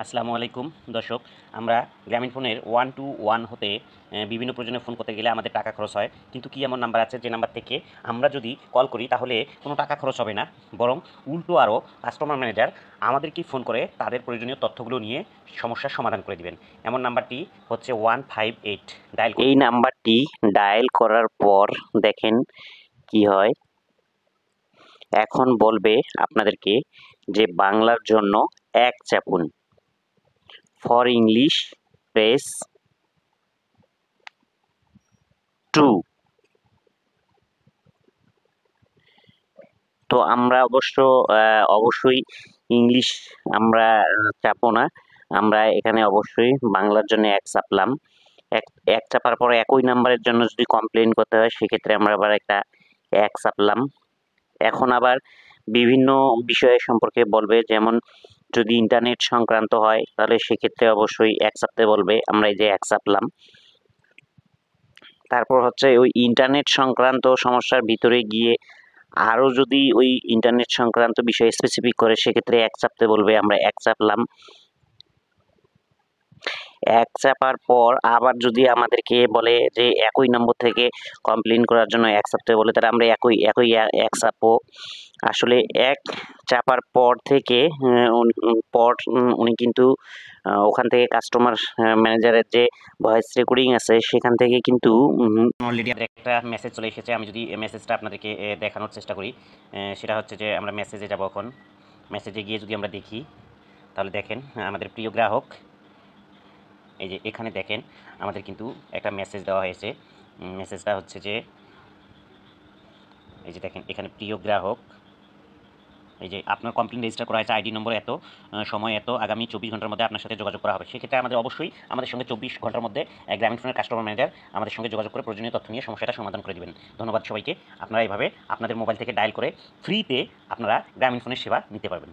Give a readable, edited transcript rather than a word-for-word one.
আসসালামু আলাইকুম দর্শক, আমরা গ্রামীণ ফোনের 121 হতে বিভিন্ন প্রয়োজনে ফোন করতে গেলে আমাদের টাকা খরচ হয়। কিন্তু কি এমন নাম্বার আছে যে নাম্বার থেকে আমরা যদি কল করি তাহলে কোনো টাকা খরচ হবে না, বরং উল্টো আরও কাস্টমার ম্যানেজার আমাদেরকে ফোন করে তাদের প্রয়োজনীয় তথ্যগুলো নিয়ে সমস্যার সমাধান করে দিবেন। এমন নাম্বারটি হচ্ছে 158 ডায়াল। এই নাম্বারটি ডায়াল করার পর দেখেন কি হয়। এখন বলবে আপনাদেরকে যে বাংলার জন্য 1 চাপুন, ফর ইংলিশ প্রেস 2। তো আমরা অবশ্যই ইংলিশ আমরা চাপবো না, আমরা এখানে অবশ্যই বাংলার জন্য 1 চাপলাম। এক চাপার পরে একই নাম্বারের জন্য যদি কমপ্লেন করতে হয় সেক্ষেত্রে আমরা আবার একটা 1 চাপলাম। এখন আবার বিভিন্ন বিষয় সম্পর্কে বলবে, যেমন যদি ইন্টারনেট সংক্রান্ত হয় তাহলে সেক্ষেত্রে অবশ্যই 1 চাপতে বলবে, আমরা এই যে 1 চাপলাম। তারপর হচ্ছে ওই ইন্টারনেট সংক্রান্ত সমস্যার ভিতরে গিয়ে আরও যদি ওই ইন্টারনেট সংক্রান্ত বিষয়ে স্পেসিফিক করে সেক্ষেত্রে 1 চাপতে বলবে, আমরা 1 চাপলাম। 1 চাপার পর আবার যদি আমাদেরকে বলে যে একই নম্বর থেকে কমপ্লেন করার জন্য 1 চাপতে বলে, তাহলে আমরা একই 1 চাপবো। আসলে 1 চাপার পর থেকে উনি কিন্তু ওখান থেকে কাস্টমার ম্যানেজারের যে ভয়েস রেকর্ডিং আছে সেখান থেকে কিন্তু অলরেডি একটা মেসেজ চলে এসেছে। আমি যদি মেসেজটা আপনাদেরকে দেখানোর চেষ্টা করি, সেটা হচ্ছে যে আমরা মেসেজে যাব। এখন মেসেজে গিয়ে যদি আমরা দেখি তাহলে দেখেন আমাদের প্রিয় গ্রাহক, এই যে এখানে দেখেন আমাদের কিন্তু একটা মেসেজ দেওয়া হয়েছে। মেসেজটা হচ্ছে যে এই যে দেখেন এখানে প্রিয় গ্রাহক, এই যে আপনার কমপ্লেন রেজিস্টার করা হয়েছে, আইডি নম্বর এত, সময় এত, আগামী 24 ঘন্টার মধ্যে আপনার সাথে যোগাযোগ করা হবে। সেক্ষেত্রে অবশ্যই আমাদের সঙ্গে 24 ঘন্টার মধ্যে গ্রামীণ ফোনের কাস্টমার ম্যানেজার আমাদের সঙ্গে যোগাযোগ করে প্রয়োজনীয় তথ্য নিয়ে সমস্যাটা সমাধান করে দিবেন। ধন্যবাদ সবাইকে। আপনারা এইভাবে আপনাদের মোবাইল থেকে ডায়াল করে ফ্রিতে আপনারা গ্রামীণ ফোনের সেবা নিতে পারবেন।